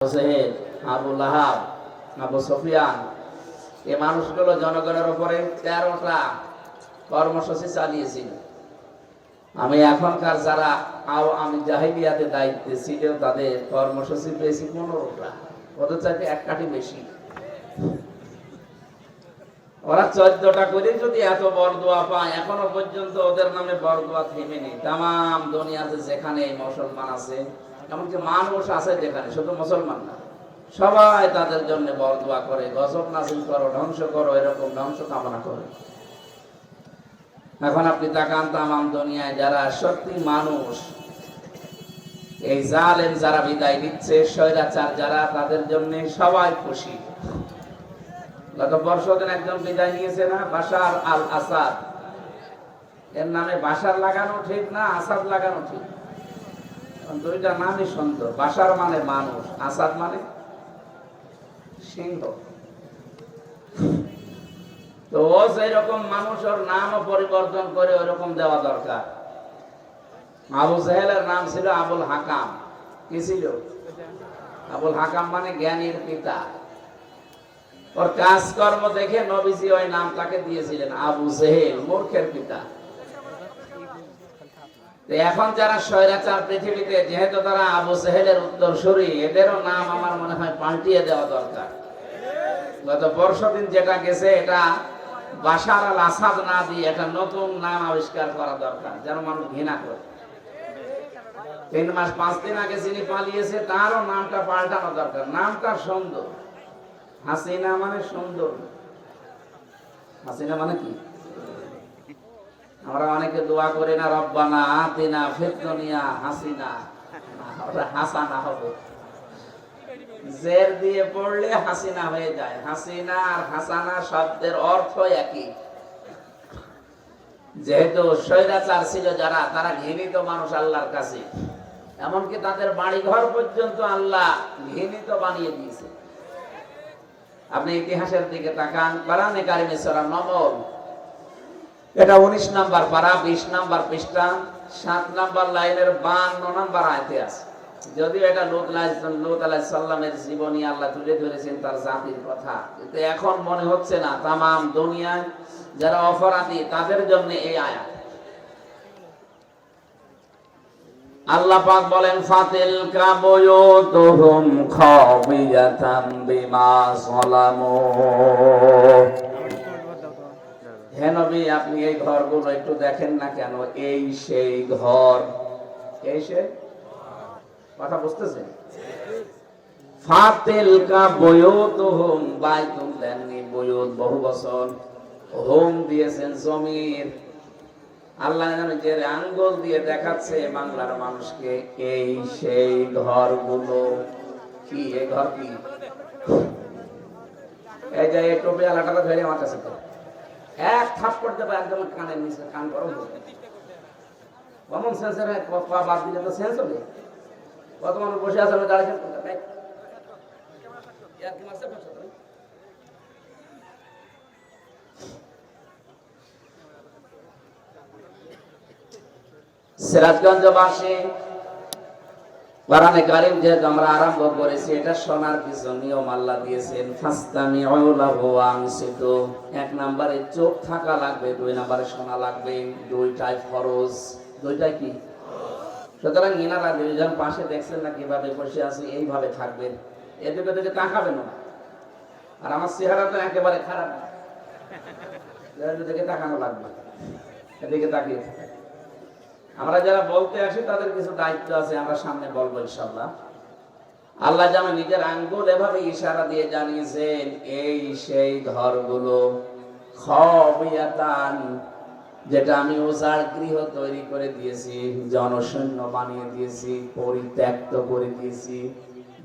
জেহেল, আবু লাহাব, আবু সুফিয়ান এই মানুষগুলো জনগণের উপরে 13টা কর্মসূচি চালিয়েছিল। আমি এখনকার যারা আমি জাহিলিয়াতে দায়িত্বে ছিল তাদের কর্মসূচি পেয়েছি 15টা, ওদের চাইতে এক কাঠি বেশি। ওরা 14টা করে যদি এত বরদোয়া পায়, এখনো পর্যন্ত ওদের নামে বরদোয়া থেমেনি। তাম দুনিয়াতে যেখানে মুসলমান আছে, এমনকি মানুষ আছে যেখানে, শুধু মুসলমান না, সবাই তাদের জন্য বরদোয়া করে, গজব নাজিল করো, ধ্বংস করো, এরকম ধ্বংস কামনা করে। এখন আপনি তাকান তাম দুনিয়ায় যারা সত্যি মানুষ, এই জালেম যারা বিদায় দিচ্ছে, স্বৈরাচার যারা, তাদের জন্য সবাই খুশি। গত বর্ষদিন একজন বিদায় নিয়েছে না, বাশার আল আসাদ। এর নামে বাশার লাগানো ঠিক না, আসাদ লাগানো ঠিক? দুইটা নামই সুন্দর। বাশার মানে মানুষ, আসাদ মানে সিংহ। তো ও যেরকম মানুষ, ওর নামও পরিবর্তন করে ওইরকম দেওয়া দরকার। আবু জেহেলের নাম ছিল আবুল হাকাম। কি ছিল? আবুল হাকাম মানে জ্ঞানীর পিতা। ওর কাজকর্ম দেখে নবীজি ওই নাম তাকে দিয়েছিলেন আবু জেহেল, মূর্খের পিতা। এখন যারা স্বৈরাচার পৃথিবীতে, যেহেতু তারা আবু জেহেলের উত্তরসূরি, এদেরও নাম আমার মনে হয় পাল্টিয়ে দেওয়া দরকার। গত বর্ষদিন যেটা গেছে, এটা বাশার আল আসাদ না দিয়ে একটা নতুন নাম আবিষ্কার করা দরকার, যেন মানুষ ঘৃণা করে। 3 মাস 5 দিন আগে যিনি পালিয়েছে, তারও নামটা পাল্টানো দরকার। নামটা সুন্দর, হাসিনা মানে সুন্দর। হাসিনা মানে কি? আমরা অনেকে দোয়া করি না, রব্বানা আতিনা ফিদ দুনিয়া হাসিনা, ওটা হাসানা হবে। জের দিয়ে পড়লে হাসিনা হয়ে যায়। হাসিনা আর হাসানা শব্দের অর্থ একই। যেহেতু স্বৈরাচার ছিল যারা, তারা ঘৃণিত মানুষ আল্লাহর কাছে, এমনকি তাদের বাড়ি ঘর পর্যন্ত আল্লাহ ঘৃণিত বানিয়ে দিয়েছে। আপনি ইতিহাসের দিকে তাকান, কোরআনে কারিমে সূরা নমল, এটা 19 নম্বর পারা, 20 নম্বর পৃষ্ঠা, 7 নম্বর লাইনের 52 নম্বর আয়াতে আছে। যদিও এটা লূত আলাইহিস সালামের জীবনী আল্লাহ তুলে ধরেছেন, তার জাতির কথা, কিন্তু এখন মনে হচ্ছে না তাম দুনিয়ায় যারা অপরাধী তাদের জন্য এই আয়াত। আল্লাহ পাক বলেন, ফাতিলকা বুয়ুতুহুম খাবিয়াতাম বিমা যালামু। হে নবী, আপনি এই ঘরগুলো একটু দেখেন না কেন? এই সেই ঘর, এই সেই কথা বুঝতেছেন? ফাতিলকা বুয়ুতুহুম, বাইতুল দেননি, বুয়ুত বহু বচন, হোম দিয়েছেন জমির। আল্লাহ যে আঙ্গুল দিয়ে দেখাচ্ছে বাংলার মানুষকে, এই সেই ঘরগুলো। কি এই ঘর? কি এই যে এই টুপি আলাটা ধরে আমার কাছে তো এক থাপ্পড় দেবে একদম কানের নিচে, কান গরম হবে। কমন সেন্সের বাদ দিলে তো সেন্স হবে। কত মানুষ বসে আছে, দাঁড়িয়ে সিরাজগঞ্জবাসী, কোরআনে কারীম যেহেতু আমরা আরম্ভ করেছি, এটা শোনার কিছু নিয়ম আল্লাহ দিয়েছেন। ফাসতামিউ লাহু ওয়া আনসিতু। 1 নম্বরে চোখ থাকা লাগবে, 2 নম্বরে শোনা লাগবে। দুইটাই ফরজ। দুইটাই কি? সুতরাং ইনারা দুইজন পাশে দেখছেন না কিভাবে বসে আছে, এইভাবে থাকবেন, এদিকে দিকে তাকাবেন না। আর আমার চেহারা তো একেবারে খারাপ, এদিকে তাকানো লাগবে, এদিকে তাকিয়ে। আমরা যারা বলতে আসি তাদের কিছু দায়িত্ব আছে, আমরা সামনে বলবো ইনশাআল্লাহ। আল্লাহ যেমন নিজের আঙ্গুল এভাবে ইশারা দিয়ে জানিয়েছেন, এই সেই ঘরগুলো, খাবিয়াতান, যেটা আমি উজাড় গৃহ তৈরি করে দিয়েছি, জনশূন্য বানিয়ে দিয়েছি, পরিত্যক্ত করে দিয়েছি,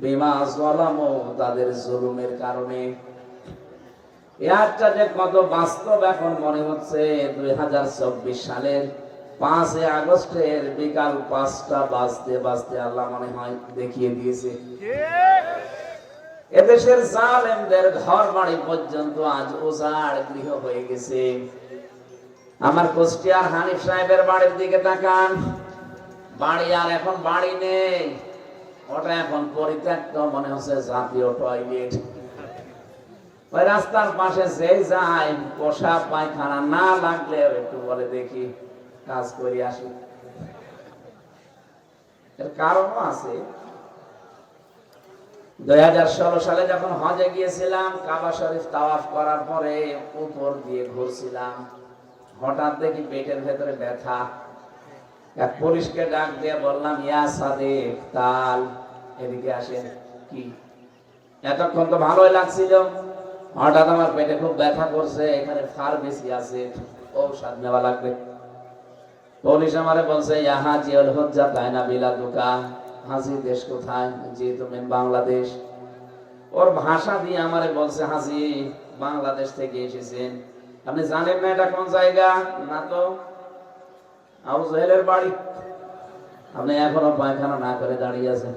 বিমা যালামু, তাদের জুলুমের কারণে। একটা যে কত বাস্তব এখন মনে হচ্ছে। 2024 সালের 5 আগস্টের বিকাল 5টা বাজতে বাজতে আল্লাহ মনে হয় দেখিয়ে দিয়েছে, এদেশের জালেমদের ঘর বাড়ি পর্যন্ত আজ উজাড় গৃহ হয়ে গেছে। আমার কুষ্টিয়ার হানিফ সাহেবের বাড়ির দিকে তাকান, বাড়ি আর এখন বাড়ি নেই। ওটা এখন পরিত্যক্ত মনে হচ্ছে জাতীয় টয়লেট। ওই রাস্তার পাশে যে যায় পোশাক পায়খানা না লাগলে একটু বলে দেখি কাজ করে আসি। এর কারণও আছে। 2016 সালে যখন হজে গিয়েছিলাম, কাবা শরীফ তাওয়াফ করার পরে উপর দিয়ে ঘুরছিলাম, হঠাৎ দেখি পেটের ভেতরে ব্যথা। এক পুলিশকে ডাক দিয়ে বললাম, ইয়া সাদেক তাল, এদিকে আসেন। কি এতক্ষণ তো ভালোই লাগছিল, হঠাৎ আমার পেটে খুব ব্যথা করছে, এখানে ফার্মেসি আছে, ঔষধ নেওয়া লাগবে। পুলিশ আমারে বলছে, ইয়া হাজিউল হুজ্জা তাইনা বিলাদুকা, হাজি দেশ কোথায়? জি তুমি বাংলাদেশ। ওর ভাষা দিয়ে আমারে বলছে, হাজি বাংলাদেশ থেকে এসেছেন, আপনি জানেন না এটা কোন জায়গা? না তো। আবু জাহেলের বাড়ি। আপনি এখনো পায়খানা না করে দাঁড়িয়ে আছেন।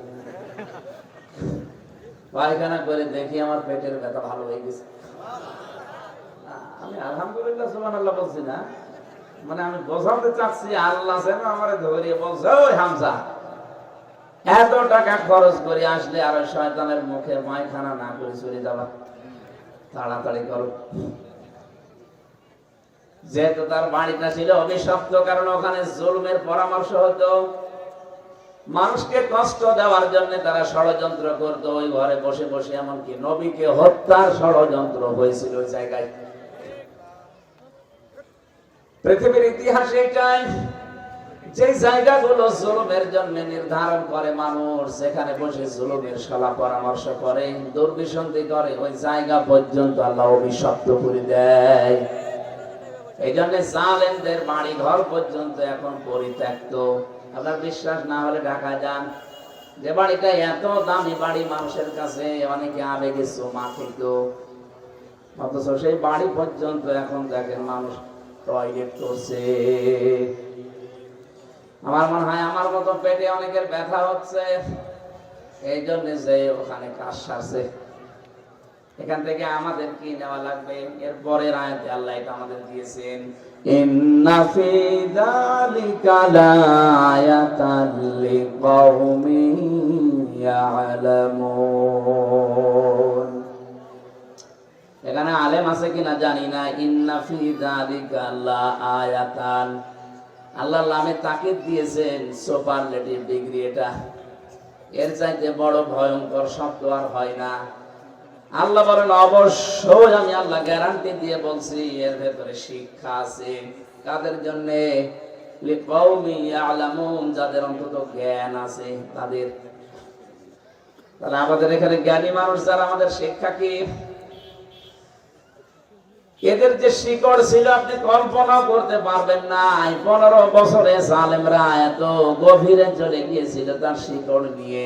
পায়খানা করে দেখি আমার পেটের ব্যথা ভালো হয়ে গেছে। আমি আলহামদুলিল্লাহ সুবহানাল্লাহ বলছি না, মানে আমি বোঝাতে চাচ্ছি আল্লাহ যেন আমারে ধরিয়ে বলছে, ওই হামজা এত টাকা খরচ করে আসলে আর শয়তানের মুখে পায়খানা না করে চলে যাবা, তাড়াতাড়ি করো। যেহেতু তার বাড়িটা ছিল অভিশপ্ত, কারণ ওখানে জুলুমের পরামর্শ হতো, মানুষকে কষ্ট দেওয়ার জন্য তারা ষড়যন্ত্র করত। ওই ঘরে বসে বসে এমনকি নবীকে হত্যার ষড়যন্ত্র হয়েছিল ওই জায়গায়। পৃথিবীর ইতিহাসে এটাই, যে জায়গাগুলো জুলুমের জন্য নির্ধারণ করে মানুষ, সেখানে বসে জুলুমের সলা পরামর্শ করে, দুর্বিসন্ধি করে, ওই জায়গা পর্যন্ত আল্লাহ অভিশপ্ত করে দেয়। এই জন্য জালেমদের বাড়ি ঘর পর্যন্ত এখন পরিত্যক্ত। আপনার বিশ্বাস না হলে ঢাকায় যান, যে বাড়িটা এত দামি বাড়ি, মানুষের কাছে অনেকে আবেগে চোমা খেত, অথচ সেই বাড়ি পর্যন্ত এখন দেখেন মানুষ টয়লেট করছে। আমার মনে হয় আমার মতো পেটে অনেকের ব্যথা হচ্ছে, এই জন্য যে ওখানে কাজ সারছে। এখান থেকে আমাদের কি নেওয়া লাগবে? এর পরের আয়াতে আল্লাহ এটা আমাদের দিয়েছেন, ইন্না ফি যালিকা লাআয়াতান লিকাওমিন ইয়ালামুন। এখানে আলেম আছে কিনা জানি না। ইন্না ফি যালিকা লাআয়াতান, আল্লাহ লামে তাকিদ দিয়েছেন, সুপারলেটিভ ডিগ্রি। এটা এর চাইতে বড় ভয়ঙ্কর শব্দ আর হয় না। আল্লাহ বলেন, অবশ্যই আমি আল্লাহ গ্যারান্টি দিয়ে বলছি, এর ভেতরে শিক্ষা আছে। কাদের জন্য? লিকাওমি ইয়ালামুন, যাদের অন্তত জ্ঞান আছে তাদের। তাহলে আমাদের এখানে জ্ঞানী মানুষ যারা, আমাদের শিক্ষা কি? এদের যে শিকড় ছিল আপনি কল্পনা করতে পারবেন না। 15 বছরে জালেমরা এত গভীরে চলে গিয়েছিল তার শিকড় নিয়ে।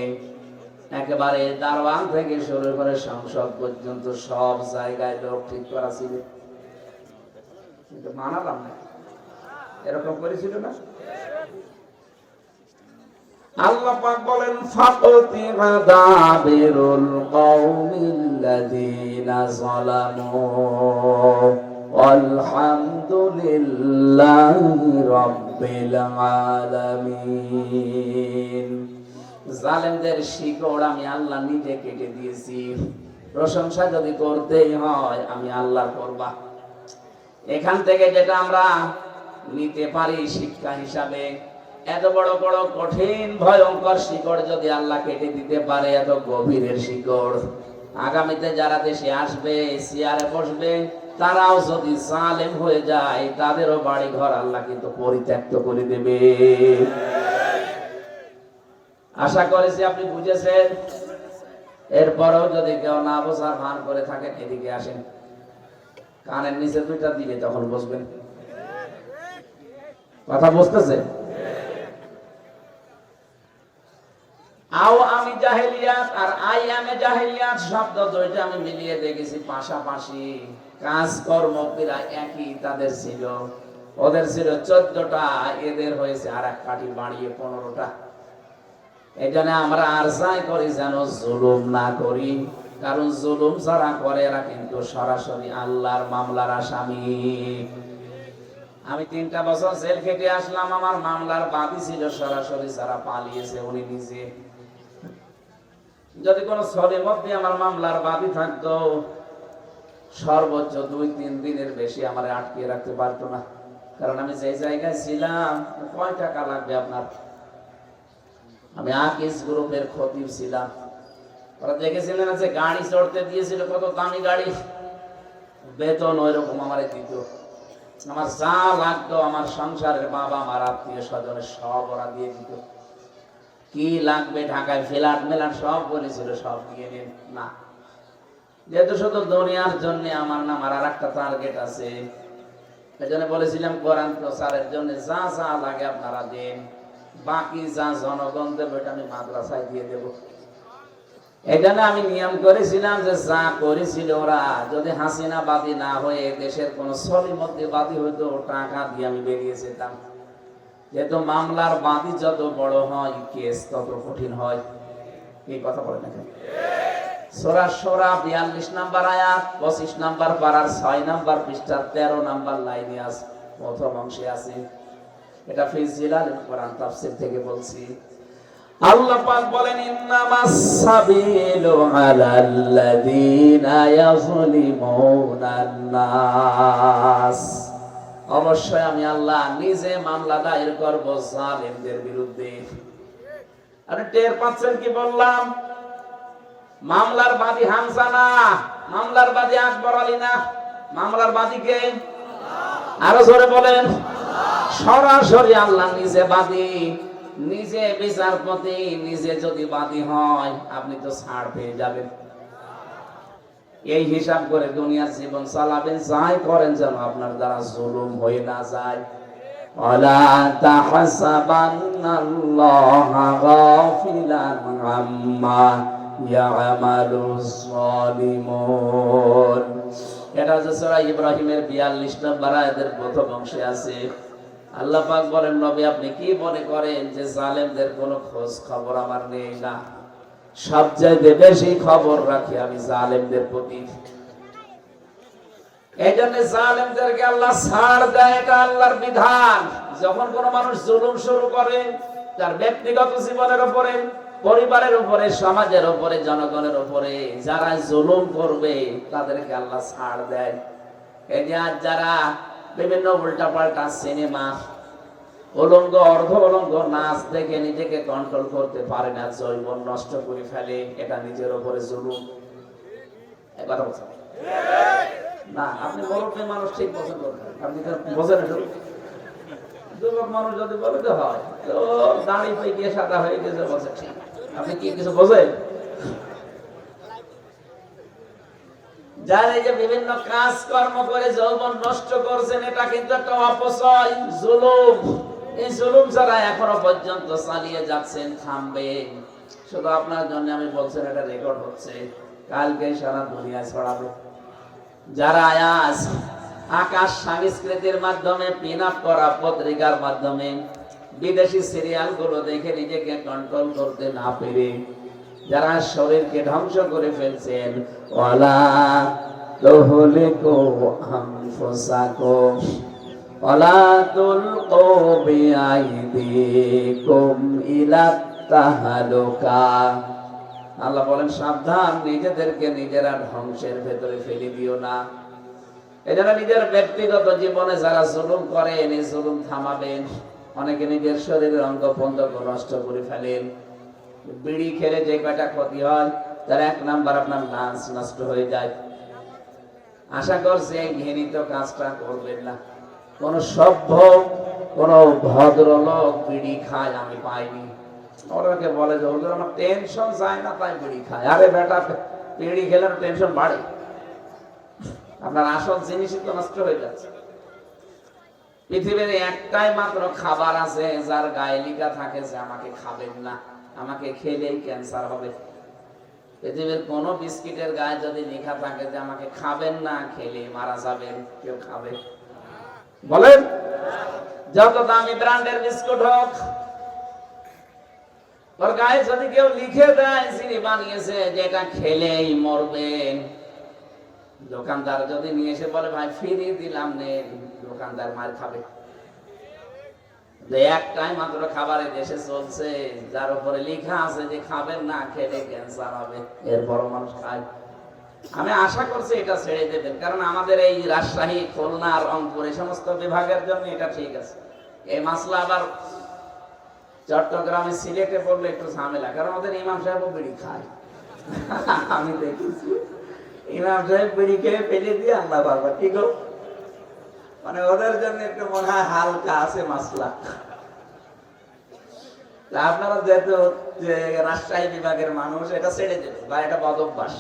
একেবারে দারওয়ান থেকে শুরু করে সংসদ পর্যন্ত সব জায়গায় লোক ঠিক করা ছিল। কিন্তু মানালাম না, এরকম করেছিল না। আল্লাহ পাক বলেন, ফাকতিহা দাবিরুল কওমিল্লাযীনা যালামু ওয়ালহামদুলিল্লাহি রাব্বিল আলামিন। জালেমদের শিকড় আমি আল্লাহ নিজে কেটে দিয়েছি। প্রশংসা যদি করতেই হয় আমি আল্লাহর করবা। এখান থেকে যেটা আমরা নিতে পারি শিক্ষা হিসাবে, এত বড় বড় কঠিন ভয়ঙ্কর শিকড় যদি আল্লাহ কেটে দিতে পারে, এত গভীরের শিকড়, আগামীতে যারা দেশে আসবে, চেয়ারে বসবে, তারাও যদি জালেম হয়ে যায়, তাদেরও বাড়ি ঘর আল্লাহ কিন্তু পরিত্যক্ত করে দেবে। আশা করেছি আপনি বুঝেছেন। এরপরেও যদি কেউ না বোঝার ভান করে থাকেন, এদিকে আসেন, কানের নিচে 2টা দিলে তখন বসবেন। কথা বুঝতেছে? আওয়ামী জাহেলিয়াত আর আইয়ামে জাহেলিয়াত শব্দ দুইটা আমি মিলিয়ে দেখেছি পাশাপাশি। কাজকর্ম প্রায় একই তাদের ছিল। ওদের ছিল 14টা, এদের হয়েছে আর এক কাঠি বাড়িয়ে 15টা। এই জন্য আমরা আর যাই করি যেন জুলুম না করি, কারণ জুলুম যারা করে এরা কিন্তু সরাসরি আল্লাহর মামলার আসামি। আমি 3টা বছর জেল খেটে আসলাম, আমার মামলার বাদী ছিল সরাসরি যারা পালিয়েছে উনি নিজে। যদি কোনো ছলের মধ্যে আমার মামলার বাদী থাকতো, সর্বোচ্চ 2-3 দিনের বেশি আমার আটকে রাখতে পারতো না। কারণ আমি যে জায়গায় ছিলাম, কয় টাকা লাগবে আপনার? আমি আকিস গ্রুপের খতিব ছিলাম। ওরা দেখেছিলেন যে গাড়ি চড়তে দিয়েছিল, কত দামি গাড়ি, বেতন ওই রকম আমারে দিত। আমার যা লাগতো আমার সংসারের বাবা আমার আত্মীয় স্বজনের সব ওরা দিয়ে দিত। কি লাগবে ঢাকায় ফ্ল্যাট মেলাট সব বলেছিল, সব দিয়ে নিন না। যেহেতু শুধু দুনিয়ার জন্য আমার নাম আর একটা টার্গেট আছে, এই জন্য বলেছিলাম কোরআন প্রচারের জন্য যা যা লাগে আপনারা দেন, বাকি যা জনগণ দেবে ওটা আমি মাদ্রাসায় দিয়ে দেব। এই জন্য আমি নিয়ম করেছিলাম যে যা করেছিল ওরা, যদি হাসিনা বাদী না হয়ে দেশের কোন ছবির মধ্যে বাদী হইতো, টাকা দিয়ে আমি বেরিয়ে যেতাম। যেহেতু মামলার বাদী যত বড় হয়, কেস তত কঠিন হয়। এই কথা বলে নাকি? সূরা শুরা 42 নাম্বার আয়াত, 25 নাম্বার পারার 6 নাম্বার পৃষ্ঠার 13 নাম্বার লাইনে আছে, প্রথম অংশে আছে। এটা ফি জিলালিল কোরআন তাফসীর থেকে বলছি। আল্লাহ পাক বলেন, ইন্নামাস সাবিলু আলাল্লাযীনা ইয়াযলিমুনান নাস। অবশ্যই আমি আল্লাহ নিজে মামলা দায়ের করব জালেমদের বিরুদ্ধে। আরে টের পাচ্ছেন কি বললাম? মামলার বাদী হামজা না, মামলার বাদী আকবর আলী না, মামলার বাদী কে? আরো জোরে বলেন। সরাসরি আল্লাহ নিজে বাদী, নিজে বিচারপতি, নিজে যদি বাদী হয় আপনি তো ছাড় পেয়ে যাবেন। এই হিসাব করে দুনিয়ার জীবন চালাবেন, যাই করেন যেন আপনার দ্বারা জুলুম হয়ে না যায়। ওয়ালা তাহসাবান্নাল্লাহা গাফিলান আম্মা ইয়ামালুজ যালিমুন। এটা হচ্ছে সূরা ইব্রাহিমের 42 নম্বর আয়াতের প্রথম অংশে আছে। আল্লাহ পাক বলেন, নবী আপনি কি মনে করেন যে জালেমদের কোনো খোঁজ খবর আমার নেই? না, সবচাইতে বেশি খবর রাখি আমি জালেমদের প্রতি। এই জন্য জালেমদেরকে আল্লাহ ছাড় দেয়, এটা আল্লাহর বিধান। যখন কোনো মানুষ জুলুম শুরু করে, তার ব্যক্তিগত জীবনের উপরে, পরিবারের উপরে, সমাজের উপরে, জনগণের উপরে, যারা জুলুম করবে তাদেরকে আল্লাহ ছাড় দেয়। এই যে আজ যারা বিভিন্ন উল্টাপাল্টা সিনেমা, উলঙ্গ অর্ধ উলঙ্গ নাচ দেখে নিজেকে কন্ট্রোল করতে পারে না, যৌবন নষ্ট করে ফেলে, এটা নিজের উপরে জুলুম। এই কথা বলছেন না? আপনি মুরব্বী মানুষ ঠিক পছন্দ করেন, আপনি তো বোঝেন। যুবক মানুষ যদি বলে তো হয়, তো দাঁড়িয়ে পেয়ে গিয়ে সাদা হয়ে গেছে বলছে ঠিক। আপনি কি কিছু বোঝেন? যারা এই যে বিভিন্ন কাজ কর্ম করে যৌবন নষ্ট করছেন, এটা কিন্তু একটা অপচয়, জুলুম। এই জুলুম যারা এখনো পর্যন্ত চালিয়ে যাচ্ছেন, থামবেন। শুধু আপনার জন্য আমি বলছেন, এটা রেকর্ড হচ্ছে, কালকে সারা দুনিয়া ছড়াবে। যারা আজ আকাশ সংস্কৃতির মাধ্যমে, পিন আপ করা পত্রিকার মাধ্যমে, বিদেশি সিরিয়াল গুলো দেখে নিজেকে কন্ট্রোল করতে না পেরে যারা শরীরকে ধ্বংস করে ফেলছেন, ওয়ালা তুহলিকু আনফুসাকুম ওয়ালা তুলকু বিআইদিকুম ইলা তাহলুকা। আল্লাহ বলেন, সাবধান, নিজেদেরকে নিজেরা ধ্বংসের ভেতরে ফেলে দিও না। এজন্য নিজের ব্যক্তিগত জীবনে যারা জুলুম করেন, এই জুলুম থামাবেন। অনেকে নিজের শরীরের অঙ্গ প্রত্যঙ্গ নষ্ট করে ফেলেন। বিড়ি খেলে যে কয়টা ক্ষতি হয়, তার 1 নাম্বার আপনার লাঞ্চ নষ্ট হয়ে যায়। আশা করছি এই ঘৃণিত কাজটা করবেন না। কোন সভ্য, কোন ভদ্রলোক বিড়ি খায় আমি পাইনি। ওরাকে বলে যে হুজুর আমার টেনশন যায় না তাই বিড়ি খায়। আরে বেটা, বিড়ি খেলে টেনশন বাড়ে, আপনার আসল জিনিসই তো নষ্ট হয়ে যাচ্ছে। পৃথিবীর একটাই মাত্র খাবার আছে যার গায়ে লেখা থাকে যে আমাকে খাবেন না, আমাকে খেলেই ক্যান্সার হবে। পৃথিবীর কোন বিস্কিটের গায়ে যদি লেখা থাকে যে আমাকে খাবেন না, খেলে মারা যাবেন, কেউ খাবে? বলেন? যত দামি ব্র্যান্ডের বিস্কুট হোক, ওর গায়ে যদি কেউ লিখে দেয় যিনি বানিয়েছে যে এটা খেলেই মরবেন, দোকানদার যদি নিয়ে এসে বলে ভাই ফ্রি দিলাম, নেন, দোকানদার মার খাবে। যে একটাই মাত্র খাবারে দেশে চলছে, যার উপরে লেখা আছে যে খাবেন না খেলে ক্যান্সার হবে, এরপরও মানুষ খায়। আমি আশা করছি এটা ছেড়ে দেবেন, কারণ আমাদের এই রাজশাহী, খুলনা, রংপুর এই সমস্ত বিভাগের জন্য এটা ঠিক আছে। এই মাসলা আবার চট্টগ্রামে, সিলেটে পড়লে একটু ঝামেলা, কারণ আমাদের ইমাম সাহেব বিড়ি খায়। আমি দেখেছি ইমাম সাহেব বিড়ি খেয়ে ফেলে দিয়ে আল্লাহ বাবা ঠিক মানে ওদের জন্য একটু মনে হয় হালকা আছে মাসলা। আপনারা যেহেতু যে রাজশাহী বিভাগের মানুষ, এটা ছেড়ে দেবে বা এটা বদ অভ্যাস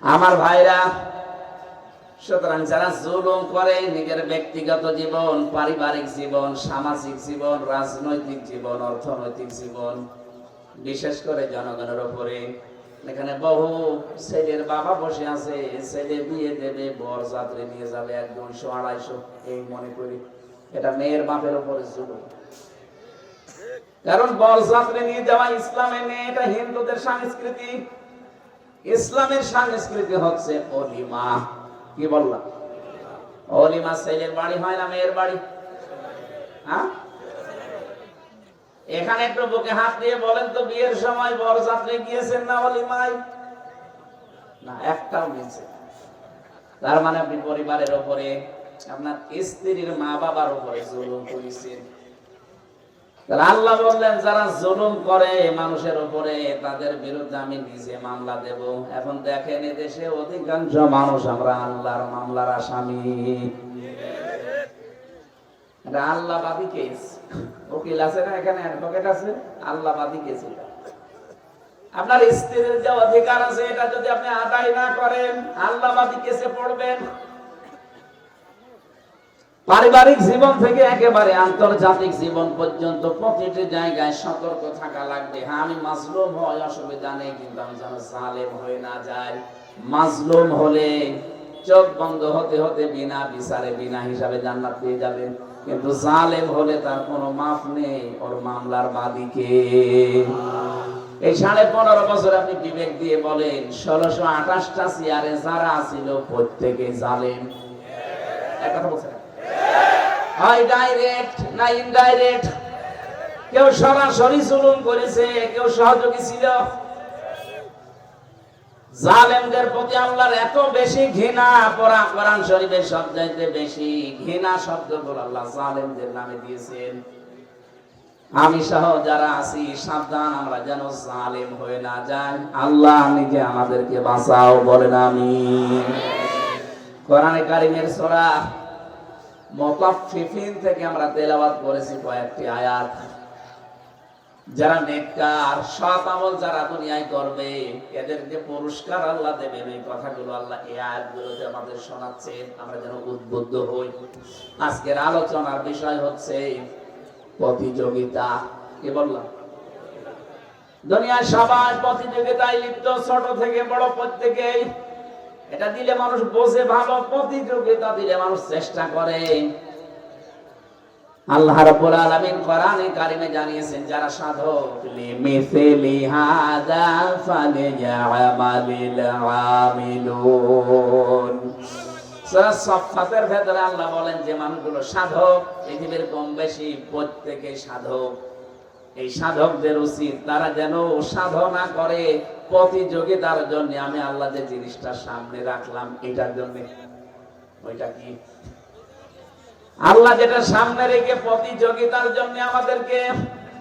আমার ভাইরা। সুতরাং যারা জুলুম করে নিজের ব্যক্তিগত জীবন, পারিবারিক জীবন, সামাজিক জীবন, রাজনৈতিক জীবন, অর্থনৈতিক জীবন, বিশেষ করে জনগণের উপরে, এখানে বহু ছেলের বাবা বসে আছে, ছেলে বিয়ে দেবে, বর যাত্রী নিয়ে যাবে 100-200-250 এই মনে করি এটা মেয়ের বাপের উপরে জুলুম। কারণ বর যাত্রী নিয়ে যাওয়া ইসলামে নেই, এটা হিন্দুদের সংস্কৃতি। ইসলামের সংস্কৃতি হচ্ছে অলিমা। কি বললাম? অলিমা ছেলের বাড়ি হয় না মেয়ের বাড়ি? হ্যাঁ, এখানে একটু বুকে হাত দিয়ে বলেন তো, বিয়ের সময় বরযাত্রী গিয়েছেন না অলিমায়? না, একটাও গেছে। তার মানে আপনি পরিবারের উপরে, আপনার স্ত্রীর মা বাবার উপরে জুলুম করেছেন। আল্লাহ বললেন যারা জুলুম করে মানুষের উপরে, তাদের বিরুদ্ধে আমি নিজে মামলা দেব। এখন দেখেন এদেশে অধিকাংশ মানুষ আমরা আল্লাহর মামলার আসামি। এটা আল্লাহবাদী কেস। উকিল আছে না এখানে, অ্যাডভোকেট আছে, আল্লাহবাদী কেস। আপনার স্ত্রীর যে অধিকার আছে এটা যদি আপনি আদায় না করেন, আল্লাহবাদী কেসে পড়বেন। পারিবারিক জীবন থেকে একেবারে আন্তর্জাতিক জীবন পর্যন্ত প্রতিটি জায়গায় সতর্ক থাকা লাগবে। হ্যাঁ, আমি মাজলুম হই, অসুবিধা নেই, কিন্তু আমি যেন জালেম হয়ে না যাই। মাজলুম হলে চোখ বন্ধ হতে হতে বিনা বিচারে, বিনা হিসাবে জান্নাত পেয়ে যাবেন, কিন্তু জালেম হলে তার কোনো মাফ নেই। ওর মামলার বাদীকে এই 15.5 বছর আপনি বিবেক দিয়ে বলেন, 1628টা চেয়ারে যারা ছিল প্রত্যেকে জালেম। এক কথা বলছেন, হয় ডাইরেক্ট না ইনডাইরেক্ট। কেউ সরাসরি জুলুম করেছে, কেউ সহযোগী ছিল। জালেমদের প্রতি আল্লাহর এত বেশি ঘৃণা, পড়া কোরআন শরীফের সবচাইতে বেশি ঘৃণা শব্দগুলো আল্লাহ জালেমদের নামে দিয়েছেন। আমি সহ যারা আছি সাবধান, আমরা যেন জালেম হয়ে না যাই। আল্লাহ নিজে আমাদেরকে বাঁচাও, বলেন আমিন। কোরআনে কারিমের সূরা মুতাফফিফিন থেকে আমরা তেলাওয়াত করেছি কয়েকটি আয়াত। যারা নেককার, সৎ আমল যারা দুনিয়ায় করবে, এদেরকে পুরস্কার আল্লাহ দেবেন। এই কথাগুলো আল্লাহ এই আয়াতগুলোতে আমাদের শোনাচ্ছেন, আমরা যেন উদ্বুদ্ধ হই। আজকের আলোচনার বিষয় হচ্ছে প্রতিযোগিতা। কি বললাম? দুনিয়ায় সবাই প্রতিযোগিতায় লিপ্ত, ছোট থেকে বড় প্রত্যেকেই। এটা দিলে মানুষ বোঝে ভালো, প্রতিযোগিতা দিলে মানুষ চেষ্টা করে। আল্লাহ রাব্বুল আলামিন কোরআনে কারিমে জানিয়েছেন, যারা সাধক, লিমিসলি হাযা ফালিয়ামালিল আমিলুন। সূরা সাফফাতের ভেতরে আল্লাহ বলেন যে মানুষগুলো সাধক, পৃথিবীর কম বেশি প্রত্যেকে সাধক। এই সাধকদের উচিত তারা যেন সাধনা করে প্রতিযোগিতার জন্য। আমি আল্লাহ যে জিনিসটা সামনে রাখলাম এটার জন্য। ওইটা কি? আল্লাহ যেটা সামনে রেখে প্রতিযোগিতার জন্য আমাদেরকে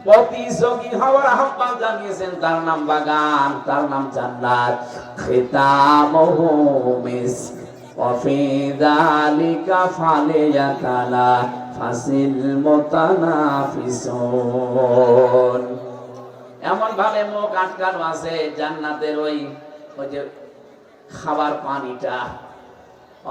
প্রতিযোগী হওয়ার আহ্বান জানিয়েছেন, তার নাম বাগান, তার নাম জান্নাত। খিতামুহু মিস্ক ওয়া ফি যালিকা ফালিয়াতানাফাসিল মুতানাফিসুন। এমন ভাবে মুখ আটকানো আছে জান্নাতের ওই যে খাবার পানিটা,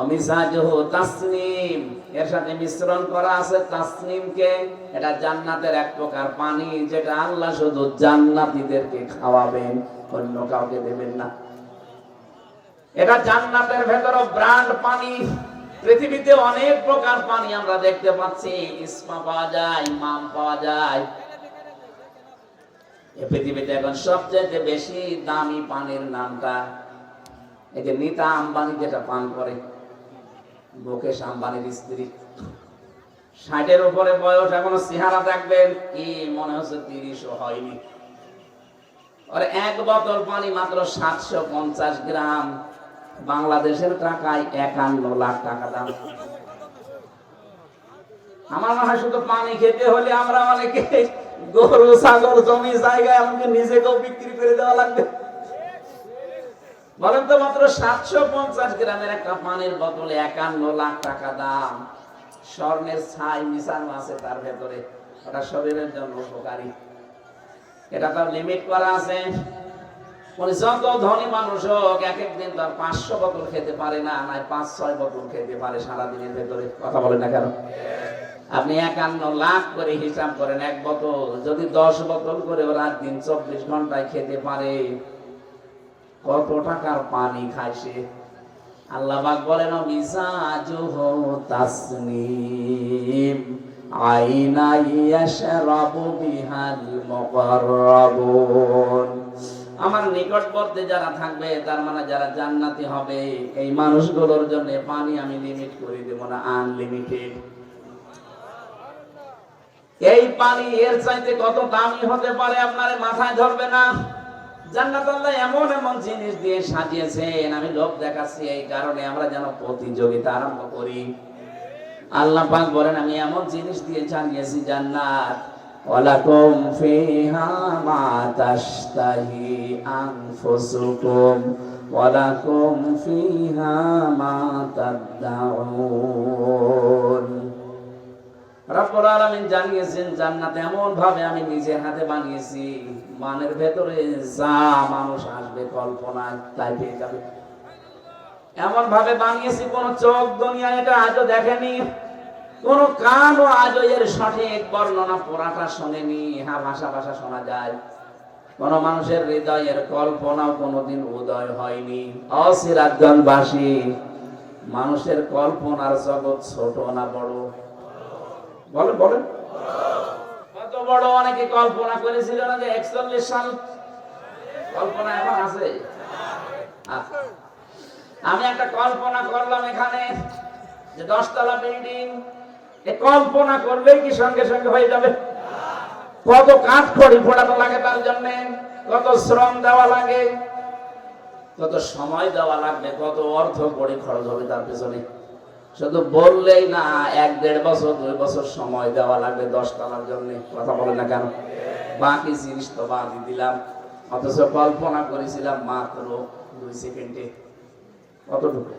অমিজাজুহু তাসনিম, এর সাথে মিশ্রণ করা আছে তাসনিমকে। এটা জান্নাতের এক প্রকার পানি, যেটা আল্লাহ শুধু জান্নাতীদেরকে খাওয়াবেন, অন্য কাউকে দেবেন না। এটা জান্নাতের ভেতর ব্র্যান্ড পানি। পৃথিবীতে অনেক প্রকার পানি আমরা দেখতে পাচ্ছি, ইসমা পাওয়া যায়, মাম পাওয়া যায়। এই পৃথিবীতে এখন সবচেয়ে বেশি দামি পানির নামটা এই যে নীতা আম্বানি যেটা পান করে, মুকেশ আম্বানির স্ত্রী, 60-এর উপরে বয়স, এখনো চেহারা দেখবেন কি মনে হচ্ছে 30ও হয়নি। আর এক বোতল পানি মাত্র 750 গ্রাম, বাংলাদেশের টাকায় 51 লাখ টাকা দাম। আমার মনে হয় শুধু পানি খেতে হলে আমরা অনেকে গরু ছাগল জমি জায়গা এমনকি নিজেকেও বিক্রি করে দেওয়া লাগবে। বলেন তো, মাত্র 750 গ্রামের একটা পানির বোতলে 51 লাখ টাকা দাম। স্বর্ণের ছাই মিশানো আছে তার ভেতরে, ওটা শরীরের জন্য উপকারী। এটা তার লিমিট করা আছে। যত ধনী মানুষ হোক, এক একদিন তার 500 বোতল খেতে পারে না, 5-6 বোতল খেতে পারে সারাদিনের ভেতরে। কথা বলেন না কেন? আপনি 51 লাখ করে হিসাব করেন, এক বোতল যদি 10 বোতল করে রাত দিন 24 ঘন্টায় খেতে পারে, কত টাকার পানি খায় সে। আল্লাহ পাক বলেন, মিজাজুহু তাসনিম আইনা ইয়াশরাবু বিহাল মুকাররাবুন। আমার নিকটবর্তী যারা থাকবে, তার মানে যারা জান্নাতি হবে, এই মানুষগুলোর জন্য পানি আমি লিমিট করে দেব না, আনলিমিটেড। এই পানি এর চাইতে কত দামি হতে পারে আপনারে মাথায় ধরবে না। জান্নাত আল্লাহ এমন এমন জিনিস দিয়ে সাজিয়েছেন, আমি লোক দেখাচ্ছি এই কারণে আমরা যেন প্রতিযোগিতা আরম্ভ করি। আল্লাহ পাক বলেন, আমি এমন জিনিস দিয়ে সাজিয়েছি জান্নাত, ওয়ালাকুম ফিহা মা তাশতাহি আনফুসুকুম ওয়ালাকুম ফিহা মা তাদউন। রব্বুল আলামিন জানিয়েছেন জান্নাত এমন ভাবে আমি নিজের হাতে বানিয়েছি, মানের ভেতরে যা মানুষ আসবে কল্পনায় তাই পেয়ে যাবে। এমন ভাবে বানিয়েছি কোন চোখ দুনিয়ায় এটা আজও দেখেনি, কোন কানও আজও এর সঠিক বর্ণনা পুরাটা শোনেনি। হ্যাঁ, ভাষা ভাষা শোনা যায়, কোন মানুষের হৃদয়ের কল্পনাও কোনোদিন উদয় হয়নি। অসিরাজগঞ্জবাসী, মানুষের কল্পনার জগৎ ছোট না বড়? বলেন বলেন, কত বড়? অনেকে কল্পনা করেছিল না যে 41 সাল, কল্পনা এখন আছে? আমি একটা কল্পনা করলাম এখানে যে 10 তলা বিল্ডিং, এই কল্পনা করলেই কি সঙ্গে সঙ্গে হয়ে যাবে? কত কাঠ খড়ি ফোড়ানো লাগে তার জন্য, কত শ্রম দেওয়া লাগে, কত সময় দেওয়া লাগবে, কত অর্থ কড়ি খরচ হবে তার পেছনে। শুধু বললেই না, 1-1.5 বছর 2 বছর সময় দেওয়া লাগবে 10 তলার জন্য। কথা বলে না কেন? বাকি জিনিস তো বাদই দিলাম, অথচ কল্পনা করেছিলাম মাত্র 2 সেকেন্ডে। কতটুকু?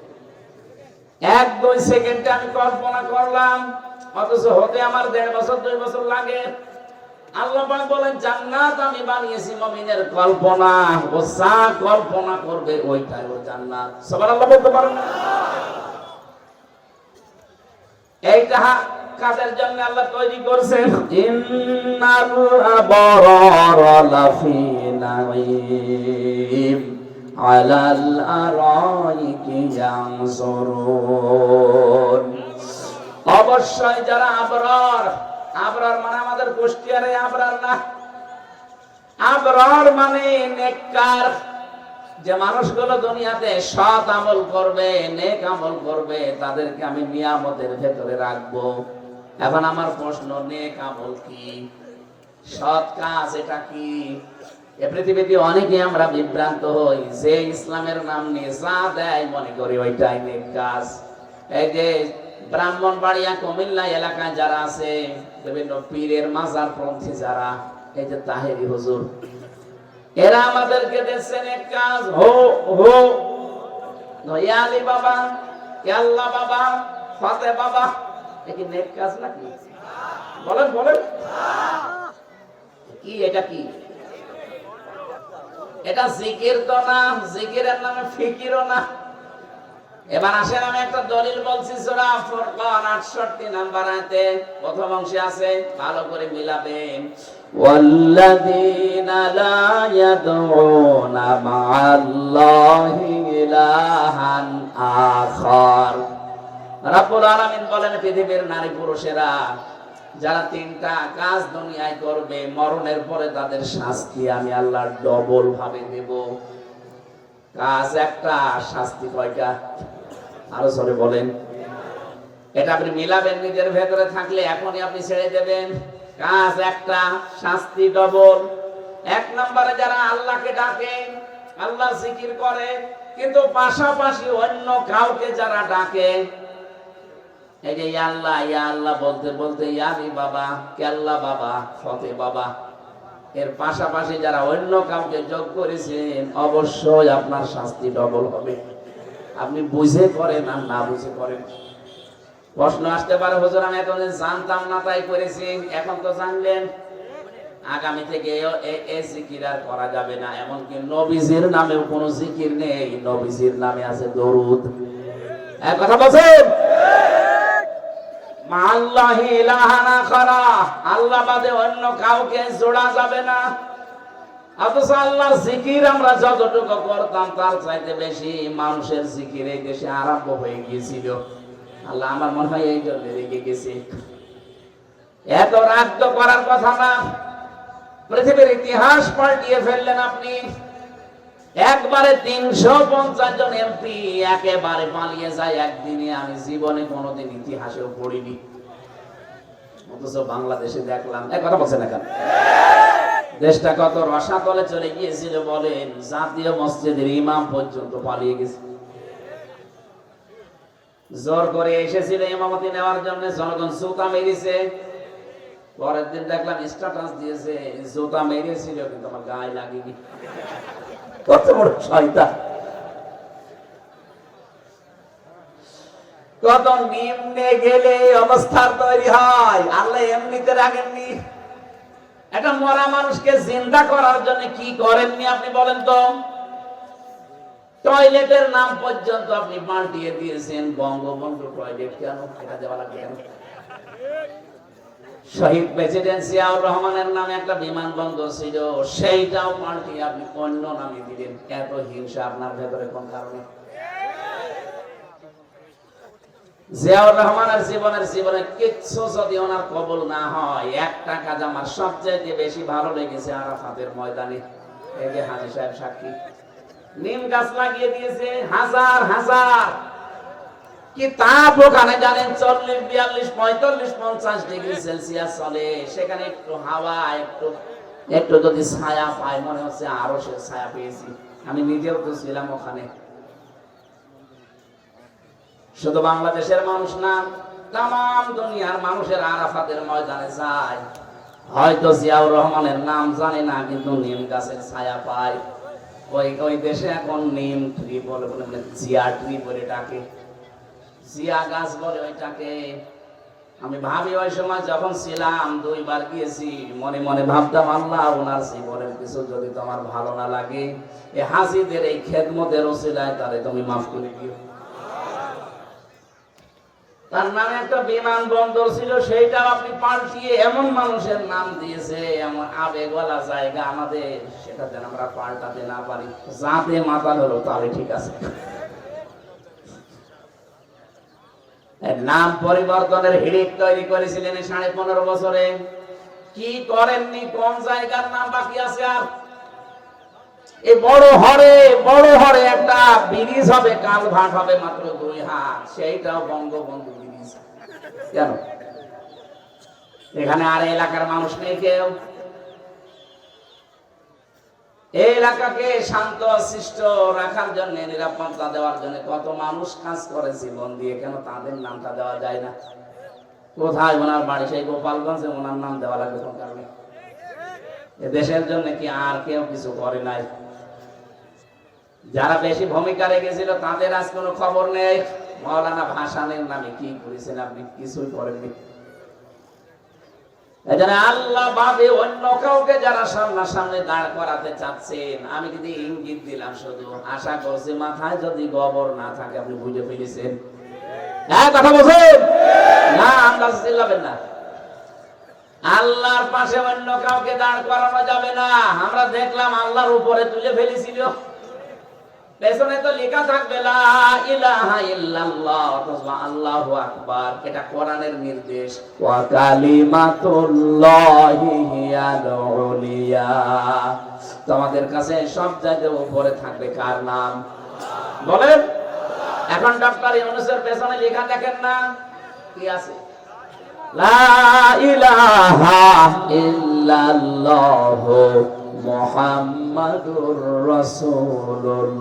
1-2 সেকেন্ডে আমি কল্পনা করলাম, অথচ হতে আমার 1.5 বছর 2 বছর লাগে। আল্লাহ পাক বলেন, জান্নাত আমি বানিয়েছি মুমিনের কল্পনা, ও যা কল্পনা করবে ওইটাই ওর জান্নাত। সুবহানাল্লাহ বলতে পারেন না? এইটা কাদের জন্য আল্লাহ তৈরি করেছেন? ইন্নাল আবরারা লাফি নাঈম আলাল আরাইকি ইয়ানসুরুন। অবশ্যই যারা আবরার, আবরার মানে আমাদের কুষ্টিয়ারে আবরার না, আবরার মানে নেককার, যে মানুষগুলো দুনিয়াতে সৎ আমল করবে, নেক আমল করবে, তাদেরকে আমি নিয়ামতের ভেতরে রাখবো। এখন আমার প্রশ্ন, নেক আমল কি? সৎ কাজ এটা কি? এ পৃথিবীতে অনেকে আমরা বিভ্রান্ত হই, যে ইসলামের নাম নিয়ে যা দেয় মনে করি ওইটাই নেক কাজ। এই যে ব্রাহ্মণবাড়িয়া কুমিল্লা এলাকায় যারা আছে, বিভিন্ন পীরের মাজার পন্থী যারা, এই যে তাহেরি হুজুর, এরা আমাদেরকে দিচ্ছেন এক কাজ, হো হো নয়ালি বাবা, আল্লাহ বাবা, ফাতে বাবা, কি নেক কাজ নাকি? বলেন বলেন, কি এটা? কি এটা? জিকির তো না, জিকিরের নামে ফিকিরও না। এবার আসেন, আমি একটা দলিল বলছি, সূরা ফুরকান 68 নাম্বার আয়াতে প্রথম অংশে আছে, ভালো করে মিলাবেন। ওয়াল্লাযীনা লা ইয়াদউনা মা'আল্লাহি ইলাহান আখার। রাব্বুল আলামিন বলেন, পৃথিবীর নারী পুরুষেরা যারা 3টা কাজ দুনিয়ায় করবে, মরণের পরে তাদের শাস্তি আমি আল্লাহ ডবল ভাবে দেব। কাজ একটা, শাস্তি কয়টা? আরো জোরে বলেন। এটা আপনি মিলাবেন নিজের ভেতরে থাকলে এখনই আপনি ছেড়ে দেবেন। কাজ একটা, শাস্তি ডবল। এক নম্বরে যারা আল্লাহকে ডাকে, আল্লাহ জিকির করে, কিন্তু পাশাপাশি অন্য কাউকে যারা ডাকে, এই যে ইয়া আল্লাহ বলতে বলতে ইয়ানি বাবা, কেল্লা বাবা, ফতে বাবা, এর পাশাপাশি যারা অন্য কাউকে যোগ করেছেন, অবশ্যই আপনার শাস্তি ডবল হবে। আপনি বুঝে করেন আর না বুঝে করেন। প্রশ্ন আসতে পারে, হুজুর আমি এতদিন জানতাম না তাই করেছি, এখন তো জানলেন, আগামী থেকে এই জিকির আর করা যাবে না। এমনকি নবীজির নামেও কোনো জিকির নেই, নবীজির নামে আছে দরুদ। এক কথা বলছেন, আল্লাহি ইলাহানা খারা, আল্লাহ বাদে অন্য কাউকে জোড়া যাবে না। অথচ আল্লাহর জিকির আমরা যতটুকু করতাম তার চাইতে বেশি মানুষের জিকির এই দেশে আরম্ভ হয়ে গিয়েছিল। আল্লাহ আমার মনে হয় এই জন্য রেগে গেছে। এত রাগ তো করার কথা না। পৃথিবীর ইতিহাস পাল্টিয়ে ফেললেন আপনি। একবারে 350 জন এমপি একেবারে পালিয়ে যায় একদিনে। আমি জীবনে কোনোদিন ইতিহাসেও পড়িনি, অথচ বাংলাদেশে দেখলাম। এক কথা বলছেন না কেন? দেশটা কত রসাতলে চলে গিয়েছিল বলেন, জাতীয় মসজিদের ইমাম পর্যন্ত পালিয়ে গেছে। জোর করে এসেছিল ইমামতি নেওয়ার জন্য, জনগণ জুতা মেরেছে। পরের দিন দেখলাম স্ট্যাটাস দিয়েছে, জুতা মেরেছিল কিন্তু আমার গায়ে লাগেনি। কত বড় শয়তান! কত নিম্নে গেলে অবস্থার তৈরি হয়। আল্লাহ এমনিতে রাখেননি। একটা মরা মানুষকে জিন্দা করার জন্য কি করেননি আপনি বলেন তো? টয়লেটের নাম পর্যন্ত আপনি পাল্টিয়ে দিয়েছেন। বঙ্গবন্ধু টয়লেট কেন? এটা দেওয়া লাগে কেন? শহীদ প্রেসিডেন্ট জিয়াউর রহমানের নামে একটা বিমানবন্দর ছিল, সেইটাও পাল্টিয়ে আপনি অন্য নামে দিলেন। এত হিংসা আপনার ভেতরে কোন কারণে? জিয়াউর রহমানের জীবনে কিচ্ছু যদি ওনার কবুল না হয়, একটা কাজ আমার সবচেয়ে বেশি ভালো লেগেছে, আরাফাতের ময়দানে এই যে হাজী সাহেব সাক্ষী, নিম গাছ লাগিয়ে দিয়েছে হাজার হাজার। কি তাপ ওখানে জানেন, 40, 42, 45, 50 ডিগ্রি সেলসিয়াস চলে। সেখানে একটু হাওয়া, একটু যদি ছায়া পায়, মনে হচ্ছে আরো সে ছায়া পেয়েছি। আমি নিজেও তো ছিলাম ওখানে। শুধু বাংলাদেশের মানুষ না, তাম দুনিয়ার মানুষের আরাফাতের ময়দানে যায়। হয়তো জিয়াউর রহমানের নাম জানে না, কিন্তু নিম গাছের ছায়া পায়। ওই দেশে এখন নিম ট্রি বলে, জিয়া ট্রি বলে ডাকে, জিয়া গাছ বলে ওইটাকে। আমি ভাবি ওই সময় যখন ছিলাম, 2 বার গিয়েছি, মনে মনে ভাবতাম, আল্লাহ ওনার জীবনের কিছু যদি তোমার ভালো না লাগে, এই হাজীদের এই খেদমতের ওসিলায় তারে তুমি মাফ করে দিও। তার নামে একটা বিমানবন্দর ছিল, সেইটাও আপনি পাল্টিয়ে এমন মানুষের নাম দিয়েছে, এমন আবেগওয়ালা জায়গা আমাদের, সেটা যেন আমরা পাল্টাতে না পারি। যাতে মাতাল হলো তাহলে ঠিক আছে। নাম পরিবর্তনের হিড়িক তৈরি করেছিলেন 15.5 বছরে। কি করেননি? কোন জায়গার নাম বাকি আছে? আর এই বড় হরে একটা ব্রিজ হবে, কালভার্ট হবে মাত্র 2 হাত, সেইটাও বঙ্গবন্ধু ব্রিজ। কেন? এখানে আর এলাকার মানুষ নেই কেউ। এই এলাকাকে শান্ত শিষ্ট রাখার জন্য, নিরাপত্তা দেওয়ার জন্য কত মানুষ কাজ করে জীবন দিয়ে, কেন তাদের নামটা দেওয়া যায় না? কোথায় ওনার বাড়ি? সেই গোপালগঞ্জে, ওনার নাম দেওয়া লাগবে কোন কারণে? এ দেশের জন্য কি আর কেউ কিছু করে নাই? যারা বেশি ভূমিকা রেখেছিল তাদের আজ কোনো খবর নেই। মাওলানা ভাসানের নামে কি করেছেন আপনি? কিছুই করেননি। এজন্য আল্লাহ বাদে অন্য কাউকে যারা সামনে দাঁড় করাতে চাচ্ছেন, আমি কিন্তু ইঙ্গিত দিলাম, শুধু আশা করছি মাথায় যদি গোবর না থাকে আপনি বুঝে ফেলেছেন। হ্যাঁ, কথা বলছেন না? আন্দাজ দিলাবেন না। আল্লাহর পাশে অন্য কাউকে দাঁড় করানো যাবে না। আমরা দেখলাম আল্লাহর উপরে তুলে ফেলেছিল, পেছনে তো লেখা থাকবে লা ইলাহা ইল্লাল্লাহ, আল্লাহু আকবার। এটা কোরআনের নির্দেশ। ওয়া কালিমাতুল্লাহি হিয়াল উলিয়া। তোমাদের কাছে সব জায়গায় উপরে থাকবে কার নাম? বলেন। এখন ডক্টর ইউনূসের পেছনে লেখা দেখেন না, কি আছে? লা ইলাহা ইল্লাল্লাহু মুহাম্মাদুর রাসূলুল্লাহ।